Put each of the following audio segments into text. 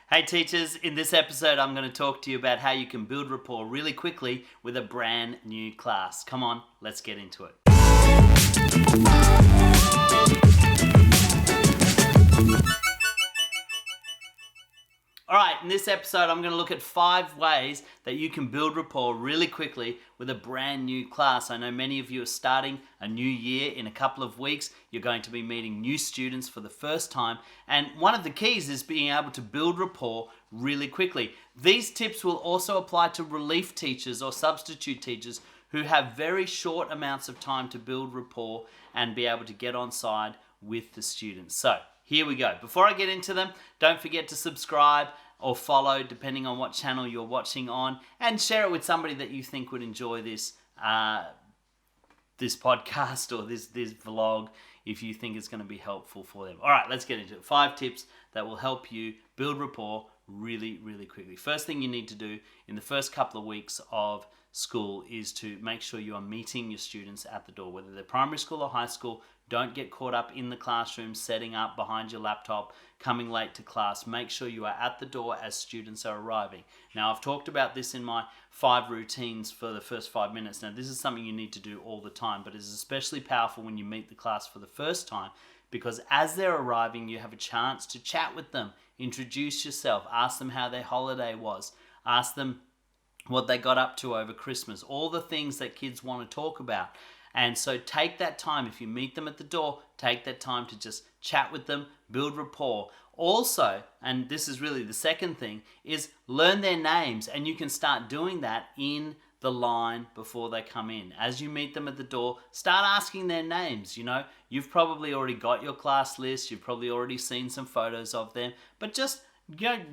Hey teachers, in this episode I'm going to talk to you about how you can build rapport really quickly with a brand new class. Come on, let's get into it. Alright, in this episode I'm going to look at 5 ways that you can build rapport really quickly with a brand new class. I know many of you are starting a new year in a couple of weeks. You're going to be meeting new students for the first time, and one of the keys is being able to build rapport really quickly. These tips will also apply to relief teachers or substitute teachers who have very short amounts of time to build rapport and be able to get on side with the students. So, here we go. Before I get into them, don't forget to subscribe or follow, depending on what channel you're watching on, and share it with somebody that you think would enjoy this podcast or this vlog if you think it's going to be helpful for them. All right, let's get into it. 5 tips that will help you build rapport really, really quickly. First thing you need to do in the first couple of weeks of school is to make sure you are meeting your students at the door, whether they're primary school or high school. Don't get caught up in the classroom, setting up behind your laptop, coming late to class. Make sure you are at the door as students are arriving. Now, I've talked about this in my 5 routines for the first 5 minutes. Now, this is something you need to do all the time, but it's especially powerful when you meet the class for the first time, because as they're arriving, you have a chance to chat with them, introduce yourself, ask them how their holiday was, ask them what they got up to over Christmas, all the things that kids want to talk about. And so take that time. If you meet them at the door, take that time to just chat with them, build rapport. Also, and this is really the second thing, is learn their names. And you can start doing that in the line before they come in. As you meet them at the door, start asking their names. You know, you've probably already got your class list. You've probably already seen some photos of them. But just,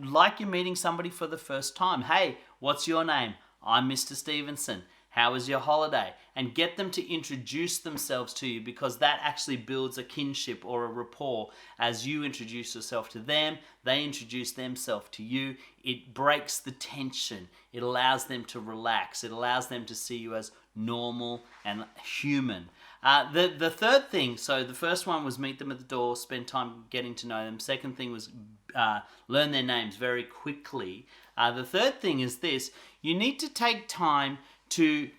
like you're meeting somebody for the first time. Hey, what's your name? I'm Mr. Stevenson. How was your holiday? And get them to introduce themselves to you, because that actually builds a kinship or a rapport. As you introduce yourself to them, they introduce themselves to you. It breaks the tension. It allows them to relax. It allows them to see you as normal and human. The third thing, so the first one was meet them at the door, spend time getting to know them. Second thing was learn their names very quickly. The third thing is this: you need to take time to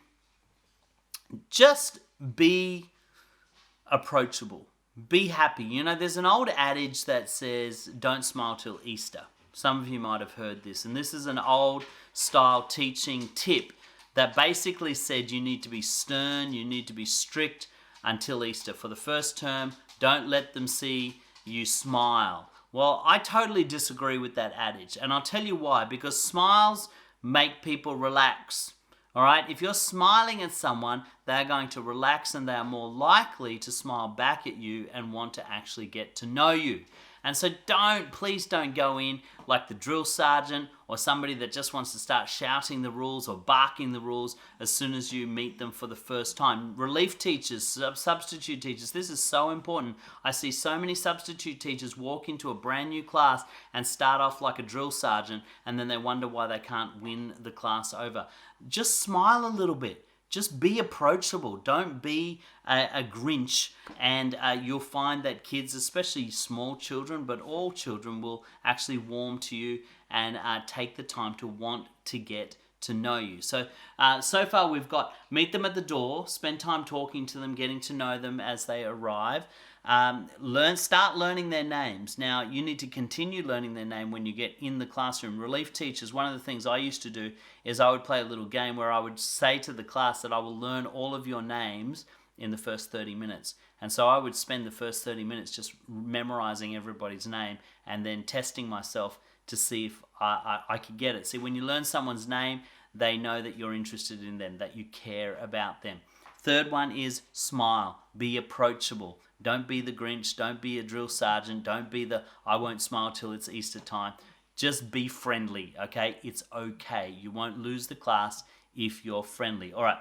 just be approachable, be happy. You know, there's an old adage that says, don't smile till Easter. Some of you might have heard this, and this is an old style teaching tip that basically said you need to be stern, you need to be strict until Easter. For the first term, don't let them see you smile. Well, I totally disagree with that adage, and I'll tell you why. Because smiles make people relax. All right, if you're smiling at someone, they're going to relax and they are more likely to smile back at you and want to actually get to know you. And so please don't go in like the drill sergeant or somebody that just wants to start shouting the rules or barking the rules as soon as you meet them for the first time. Relief teachers, substitute teachers, this is so important. I see so many substitute teachers walk into a brand new class and start off like a drill sergeant, and then they wonder why they can't win the class over. Just smile a little bit. Just be approachable. Don't be a Grinch, and you'll find that kids, especially small children, but all children, will actually warm to you and take the time to want to get to know you. So far we've got meet them at the door, spend time talking to them, getting to know them as they arrive. Start learning their names. Now, you need to continue learning their name when you get in the classroom. Relief teachers, one of the things I used to do is I would play a little game where I would say to the class that I will learn all of your names in the first 30 minutes. And so I would spend the first 30 minutes just memorizing everybody's name and then testing myself to see if I could get it. See, when you learn someone's name, they know that you're interested in them, that you care about them. Third one is smile. Be approachable. Don't be the Grinch. Don't be a drill sergeant. Don't be the I won't smile till it's Easter time. Just be friendly, okay? It's okay. You won't lose the class if you're friendly. All right.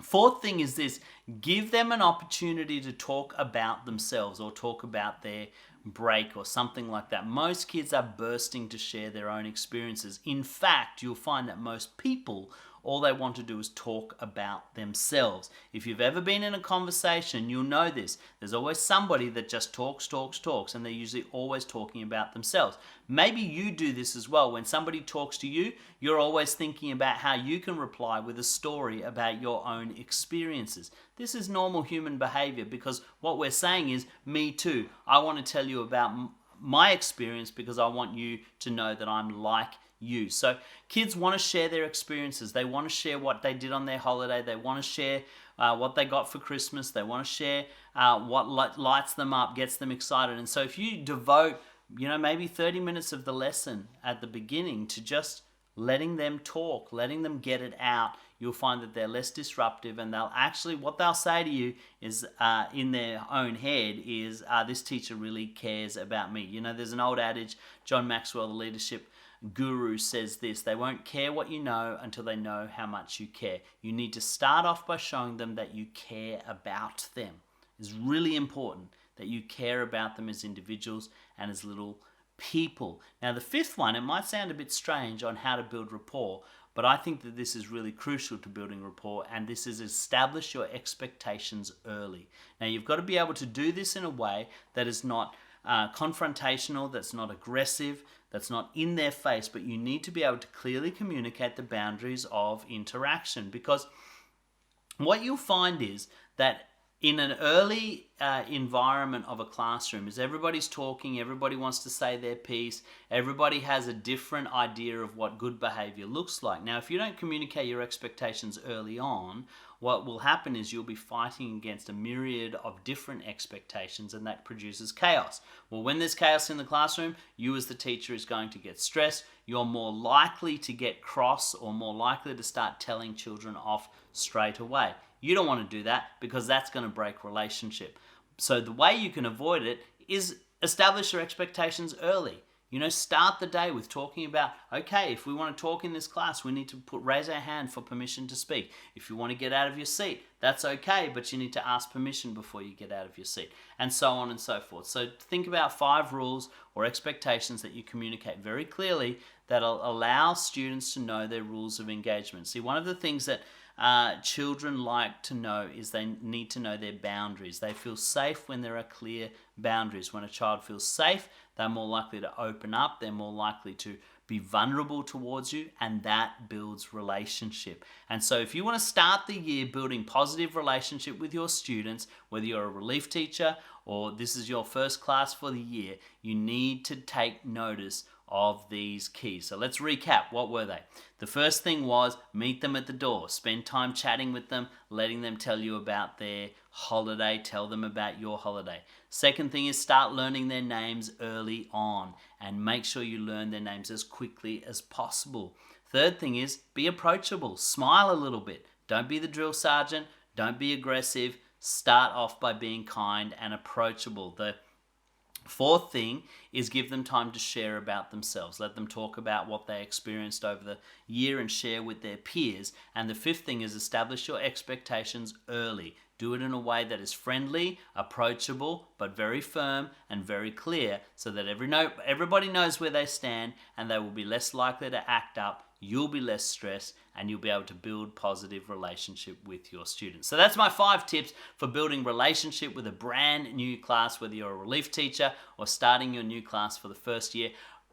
Fourth thing is this: give them an opportunity to talk about themselves or talk about their break or something like that. Most kids are bursting to share their own experiences. In fact, you'll find that most people all they want to do is talk about themselves. If you've ever been in a conversation, you'll know this. There's always somebody that just talks, and they're usually always talking about themselves. Maybe you do this as well. When somebody talks to you, you're always thinking about how you can reply with a story about your own experiences. This is normal human behavior, because what we're saying is, me too. I want to tell you about my experience because I want you to know that I'm like you. So kids want to share their experiences. They want to share what they did on their holiday. They want to share what they got for Christmas. They want to share what lights them up, gets them excited. And so if you devote, maybe 30 minutes of the lesson at the beginning to just letting them talk, letting them get it out, you'll find that they're less disruptive, and what they'll say to you is, in their own head is, this teacher really cares about me. There's an old adage, John Maxwell, the leadership guru, says this: they won't care what you know until they know how much you care. You need to start off by showing them that you care about them. It's really important that you care about them as individuals and as little people. Now, the fifth one, it might sound a bit strange on how to build rapport, but I think that this is really crucial to building rapport, and this is establish your expectations early. Now, you've got to be able to do this in a way that is not confrontational, that's not aggressive, that's not in their face, but you need to be able to clearly communicate the boundaries of interaction, because what you'll find is that in an early environment of a classroom is everybody's talking, everybody wants to say their piece, everybody has a different idea of what good behavior looks like. Now, if you don't communicate your expectations early on, what will happen is you'll be fighting against a myriad of different expectations, and that produces chaos. Well, when there's chaos in the classroom, you as the teacher is going to get stressed. You're more likely to get cross, or more likely to start telling children off straight away. You don't want to do that, because that's going to break relationship. So the way you can avoid it is establish your expectations early. Start the day with talking about, okay, if we want to talk in this class, we need to raise our hand for permission to speak. If you want to get out of your seat, that's okay, but you need to ask permission before you get out of your seat, and so on and so forth. So think about 5 rules or expectations that you communicate very clearly that'll allow students to know their rules of engagement. See, one of the things that children like to know is they need to know their boundaries. They feel safe when there are clear boundaries. When a child feels safe, they're more likely to open up, they're more likely to be vulnerable towards you, and that builds relationship. And so if you want to start the year building positive relationship with your students, whether you're a relief teacher or this is your first class for the year, you need to take notice of these keys. So let's recap. What were they? The first thing was meet them at the door. Spend time chatting with them, letting them tell you about their holiday, tell them about your holiday. Second thing is start learning their names early on, and make sure you learn their names as quickly as possible. Third thing is be approachable. Smile a little bit. Don't be the drill sergeant. Don't be aggressive. Start off by being kind and approachable. The fourth thing is give them time to share about themselves. Let them talk about what they experienced over the year and share with their peers. And the fifth thing is establish your expectations early. Do it in a way that is friendly, approachable, but very firm and very clear, so that everybody knows where they stand, and they will be less likely to act up. You'll be less stressed, and you'll be able to build positive relationship with your students. So that's my 5 tips for building relationship with a brand new class, whether you're a relief teacher or starting your new class for the first year.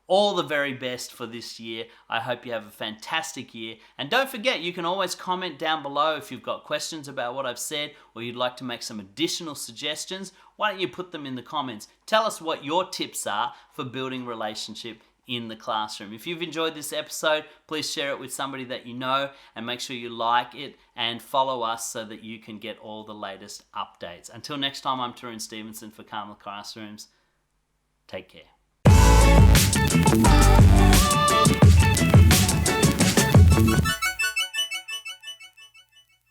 All the very best for this year. I hope you have a fantastic year. And don't forget, you can always comment down below if you've got questions about what I've said, or you'd like to make some additional suggestions. Why don't you put them in the comments? Tell us what your tips are for building relationship in the classroom. If you've enjoyed this episode, please share it with somebody that you know, and make sure you like it and follow us so that you can get all the latest updates. Until next time, I'm Tarun Stevenson for Calmer Classrooms. Take care.